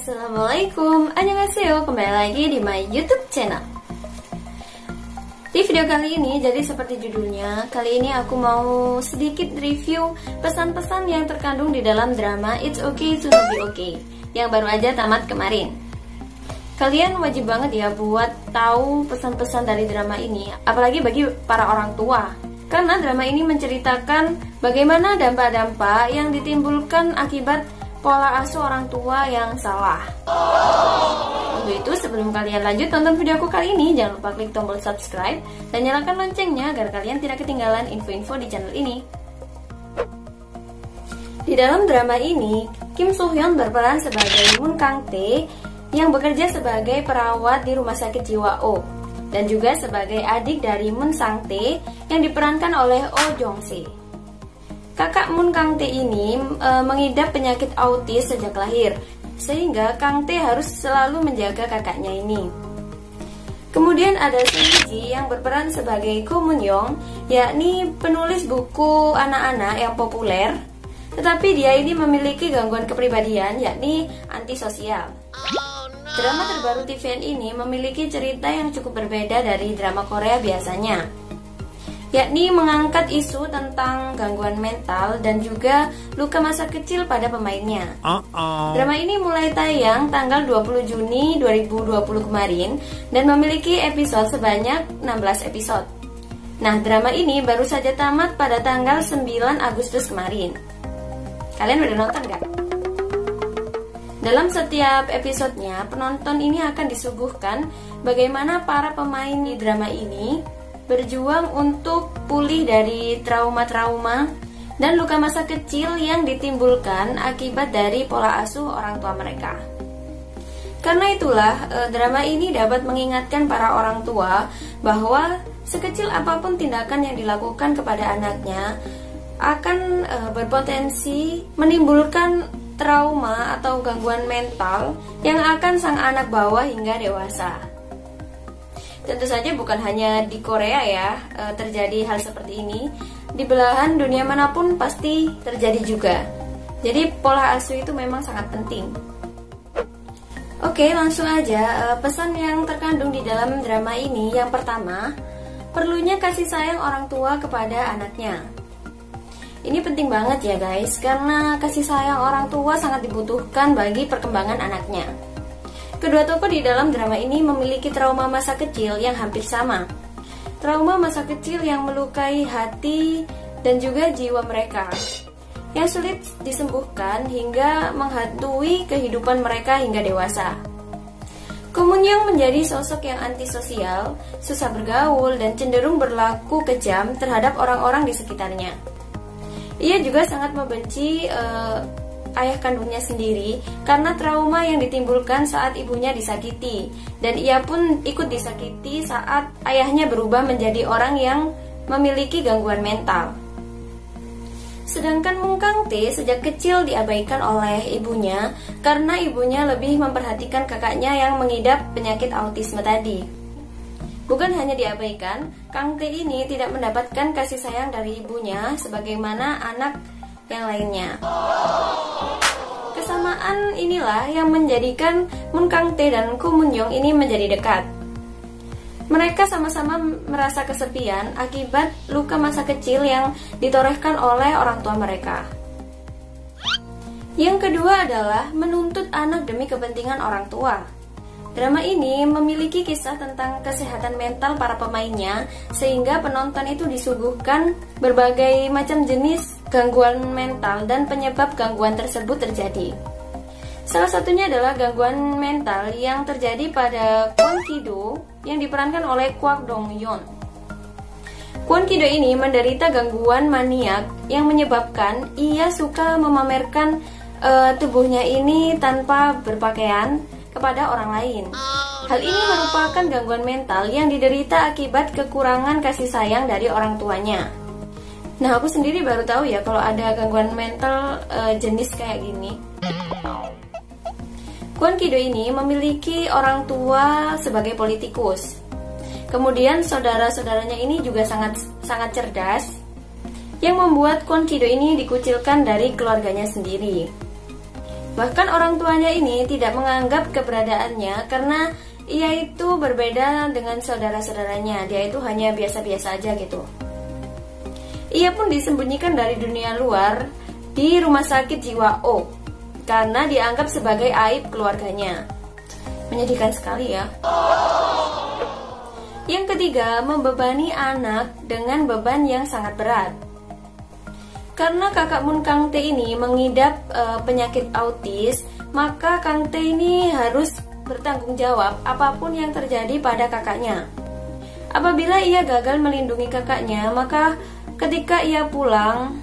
Assalamualaikum, annyeonghaseyo, kembali lagi di my YouTube channel. Di video kali ini, jadi seperti judulnya, kali ini aku mau sedikit review pesan-pesan yang terkandung di dalam drama It's Okay to Not Be Okay yang baru aja tamat kemarin. Kalian wajib banget ya buat tahu pesan-pesan dari drama ini, apalagi bagi para orang tua. Karena drama ini menceritakan bagaimana dampak-dampak yang ditimbulkan akibat pola asuh orang tua yang salah. Untuk itu, sebelum kalian lanjut tonton videoku kali ini, jangan lupa klik tombol subscribe dan nyalakan loncengnya agar kalian tidak ketinggalan info-info di channel ini. Di dalam drama ini, Kim Soo Hyun berperan sebagai Moon Kang Tae yang bekerja sebagai perawat di rumah sakit jiwa O, dan juga sebagai adik dari Moon Sang Tae yang diperankan oleh Oh Jong Se. Kakak Moon Kang Tae ini mengidap penyakit autis sejak lahir, sehingga Kang Tae harus selalu menjaga kakaknya ini. Kemudian ada Sung Ji yang berperan sebagai Ko Moon Young, yakni penulis buku anak-anak yang populer, tetapi dia ini memiliki gangguan kepribadian, yakni antisosial. Drama terbaru TVN ini memiliki cerita yang cukup berbeda dari drama Korea biasanya, yakni mengangkat isu tentang gangguan mental dan juga luka masa kecil pada pemainnya. Drama ini mulai tayang tanggal 20 Juni 2020 kemarin dan memiliki episode sebanyak 16 episode. Nah, drama ini baru saja tamat pada tanggal 9 Agustus kemarin. Kalian udah nonton gak? Dalam setiap episodenya, penonton ini akan disuguhkan bagaimana para pemain di drama ini berjuang untuk pulih dari trauma-trauma dan luka masa kecil yang ditimbulkan akibat dari pola asuh orang tua mereka. Karena itulah, drama ini dapat mengingatkan para orang tua bahwa sekecil apapun tindakan yang dilakukan kepada anaknya akan berpotensi menimbulkan trauma atau gangguan mental yang akan sang anak bawa hingga dewasa. Tentu saja bukan hanya di Korea ya terjadi hal seperti ini. Di belahan dunia manapun pasti terjadi juga. Jadi pola asuh itu memang sangat penting. Oke, langsung aja pesan yang terkandung di dalam drama ini. Yang pertama, perlunya kasih sayang orang tua kepada anaknya. Ini penting banget ya guys, karena kasih sayang orang tua sangat dibutuhkan bagi perkembangan anaknya. Kedua tokoh di dalam drama ini memiliki trauma masa kecil yang hampir sama. Trauma masa kecil yang melukai hati dan juga jiwa mereka, yang sulit disembuhkan hingga menghantui kehidupan mereka hingga dewasa. Ko Moon Young menjadi sosok yang antisosial, susah bergaul, dan cenderung berlaku kejam terhadap orang-orang di sekitarnya. Ia juga sangat membenci ayah kandungnya sendiri karena trauma yang ditimbulkan saat ibunya disakiti, dan ia pun ikut disakiti saat ayahnya berubah menjadi orang yang memiliki gangguan mental. Sedangkan Moon Kang Tae sejak kecil diabaikan oleh ibunya karena ibunya lebih memperhatikan kakaknya yang mengidap penyakit autisme tadi. Bukan hanya diabaikan, Kang Tae ini tidak mendapatkan kasih sayang dari ibunya sebagaimana anak yang lainnya. Kesamaan inilah yang menjadikan Moon Kang Tae dan Ko Moon Young ini menjadi dekat. Mereka sama-sama merasa kesepian akibat luka masa kecil yang ditorehkan oleh orang tua mereka. Yang kedua adalah menuntut anak demi kepentingan orang tua. Drama ini memiliki kisah tentang kesehatan mental para pemainnya, sehingga penonton itu disuguhkan berbagai macam jenis gangguan mental dan penyebab gangguan tersebut terjadi. Salah satunya adalah gangguan mental yang terjadi pada Kwon Ki-do yang diperankan oleh Kwak Dong Yeon. Kwon Ki-do ini menderita gangguan maniak yang menyebabkan ia suka memamerkan tubuhnya ini tanpa berpakaian kepada orang lain. Hal ini merupakan gangguan mental yang diderita akibat kekurangan kasih sayang dari orang tuanya. Nah, aku sendiri baru tahu ya kalau ada gangguan mental jenis kayak gini. Kwon Ki-do ini memiliki orang tua sebagai politikus. Kemudian saudara-saudaranya ini juga sangat cerdas, yang membuat Kwon Ki-do ini dikucilkan dari keluarganya sendiri. Bahkan orang tuanya ini tidak menganggap keberadaannya karena ia itu berbeda dengan saudara-saudaranya. Dia itu hanya biasa-biasa aja gitu. Ia pun disembunyikan dari dunia luar di rumah sakit jiwa O karena dianggap sebagai aib keluarganya. Menyedihkan sekali ya. Yang ketiga, membebani anak dengan beban yang sangat berat. Karena kakak Mun Kang Tae ini mengidap penyakit autis, maka Kang Tae ini harus bertanggung jawab apapun yang terjadi pada kakaknya. Apabila ia gagal melindungi kakaknya, maka ketika ia pulang,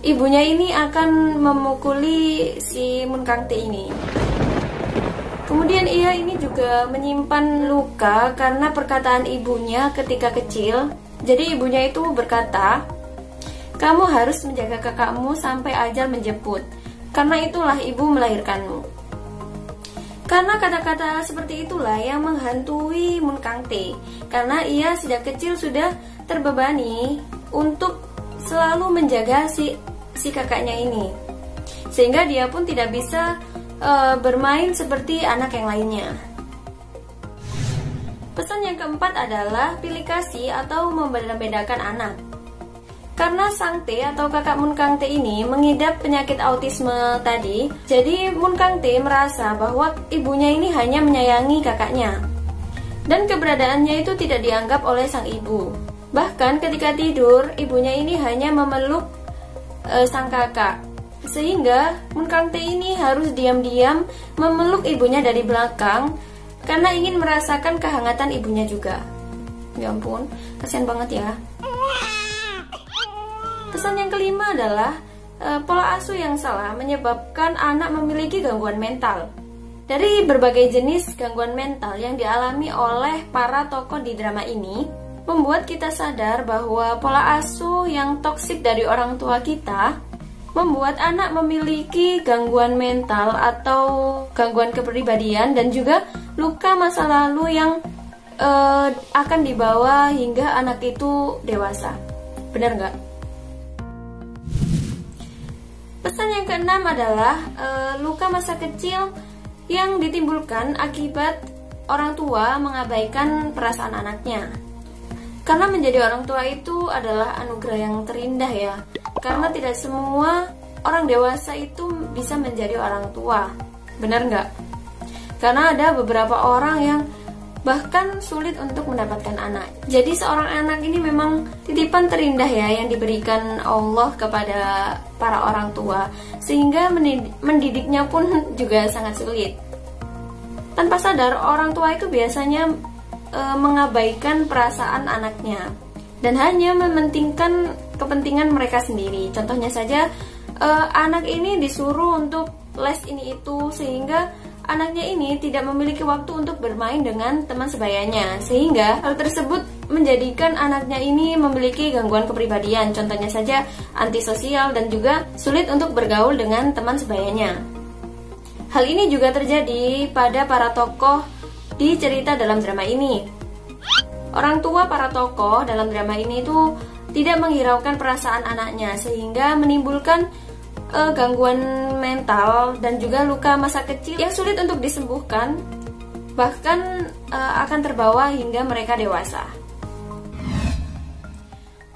ibunya ini akan memukuli si Mun Kang Tae ini. Kemudian ia ini juga menyimpan luka karena perkataan ibunya ketika kecil. Jadi ibunya itu berkata, "Kamu harus menjaga kakakmu sampai ajal menjemput, karena itulah ibu melahirkanmu." Karena kata-kata seperti itulah yang menghantui Mun Kang Tae, karena ia sejak kecil sudah terbebani untuk selalu menjaga si kakaknya ini, sehingga dia pun tidak bisa bermain seperti anak yang lainnya. Pesan yang keempat adalah pilih kasih atau membeda-bedakan anak. Karena Sang Tae atau kakak Mun Kang Tae ini mengidap penyakit autisme tadi, jadi Mun Kang Tae merasa bahwa ibunya ini hanya menyayangi kakaknya. Dan keberadaannya itu tidak dianggap oleh sang ibu. Bahkan ketika tidur, ibunya ini hanya memeluk sang kakak. Sehingga Mun Kang Tae ini harus diam-diam memeluk ibunya dari belakang karena ingin merasakan kehangatan ibunya juga. Ya ampun, kasihan banget ya. Pesan yang kelima adalah pola asuh yang salah menyebabkan anak memiliki gangguan mental. Dari berbagai jenis gangguan mental yang dialami oleh para tokoh di drama ini, membuat kita sadar bahwa pola asuh yang toksik dari orang tua kita membuat anak memiliki gangguan mental atau gangguan kepribadian dan juga luka masa lalu yang akan dibawa hingga anak itu dewasa. Benar nggak? Pesan yang keenam adalah luka masa kecil yang ditimbulkan akibat orang tua mengabaikan perasaan anaknya. Karena menjadi orang tua itu adalah anugerah yang terindah ya. Karena tidak semua orang dewasa itu bisa menjadi orang tua. Benar nggak? Karena ada beberapa orang yang bahkan sulit untuk mendapatkan anak. Jadi seorang anak ini memang titipan terindah ya yang diberikan Allah kepada para orang tua, sehingga mendidiknya pun juga sangat sulit. Tanpa sadar orang tua itu biasanya mengabaikan perasaan anaknya dan hanya mementingkan kepentingan mereka sendiri. Contohnya saja anak ini disuruh untuk les ini itu, sehingga anaknya ini tidak memiliki waktu untuk bermain dengan teman sebayanya, sehingga hal tersebut menjadikan anaknya ini memiliki gangguan kepribadian. Contohnya saja antisosial dan juga sulit untuk bergaul dengan teman sebayanya. Hal ini juga terjadi pada para tokoh di cerita dalam drama ini. Orang tua para tokoh dalam drama ini itu tidak menghiraukan perasaan anaknya, sehingga menimbulkan gangguan mental dan juga luka masa kecil yang sulit untuk disembuhkan, bahkan akan terbawa hingga mereka dewasa.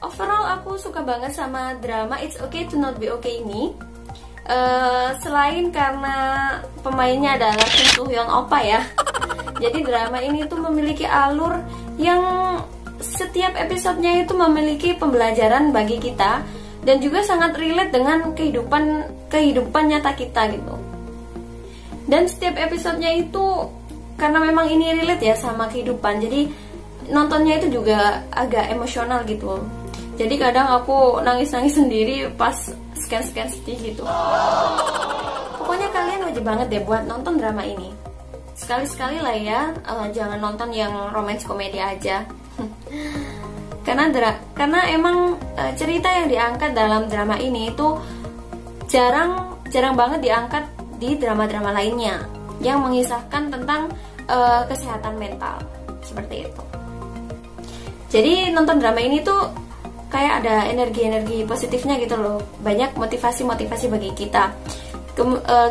Overall aku suka banget sama drama It's Okay to Not Be Okay ini. Selain karena pemainnya adalah Kim Soo Hyun Oppa ya. Jadi drama ini tuh memiliki alur yang setiap episodenya itu memiliki pembelajaran bagi kita dan juga sangat relate dengan kehidupan nyata kita gitu. Dan setiap episodenya itu karena memang ini relate ya sama kehidupan, jadi nontonnya itu juga agak emosional gitu. Jadi kadang aku nangis-nangis sendiri pas scan sedih gitu. Pokoknya kalian wajib banget deh buat nonton drama ini. Sekali-sekali lah ya, jangan nonton yang romance komedi aja. Karena emang cerita yang diangkat dalam drama ini itu jarang banget diangkat di drama-drama lainnya yang mengisahkan tentang kesehatan mental seperti itu. Jadi nonton drama ini tuh kayak ada energi-energi positifnya gitu loh, banyak motivasi bagi kita.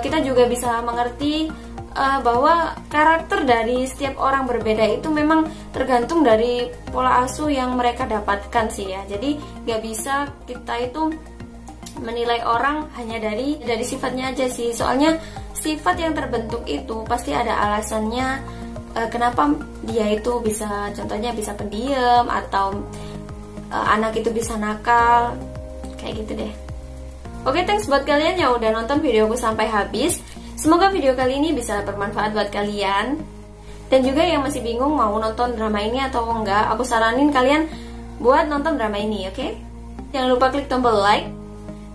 Kita juga bisa mengerti bahwa karakter dari setiap orang berbeda itu memang tergantung dari pola asuh yang mereka dapatkan sih ya. Jadi gak bisa kita itu menilai orang hanya dari sifatnya aja sih. Soalnya sifat yang terbentuk itu pasti ada alasannya, kenapa dia itu bisa, contohnya bisa pendiam atau anak itu bisa nakal, kayak gitu deh. Oke, thanks buat kalian yang udah nonton videoku sampai habis. Semoga video kali ini bisa bermanfaat buat kalian. Dan juga yang masih bingung mau nonton drama ini atau enggak, aku saranin kalian buat nonton drama ini, oke? Jangan lupa klik tombol like,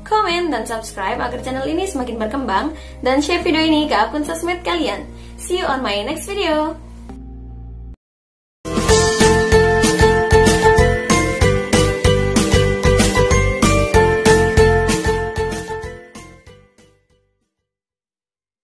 komen, dan subscribe agar channel ini semakin berkembang. Dan share video ini ke akun sosmed kalian. See you on my next video.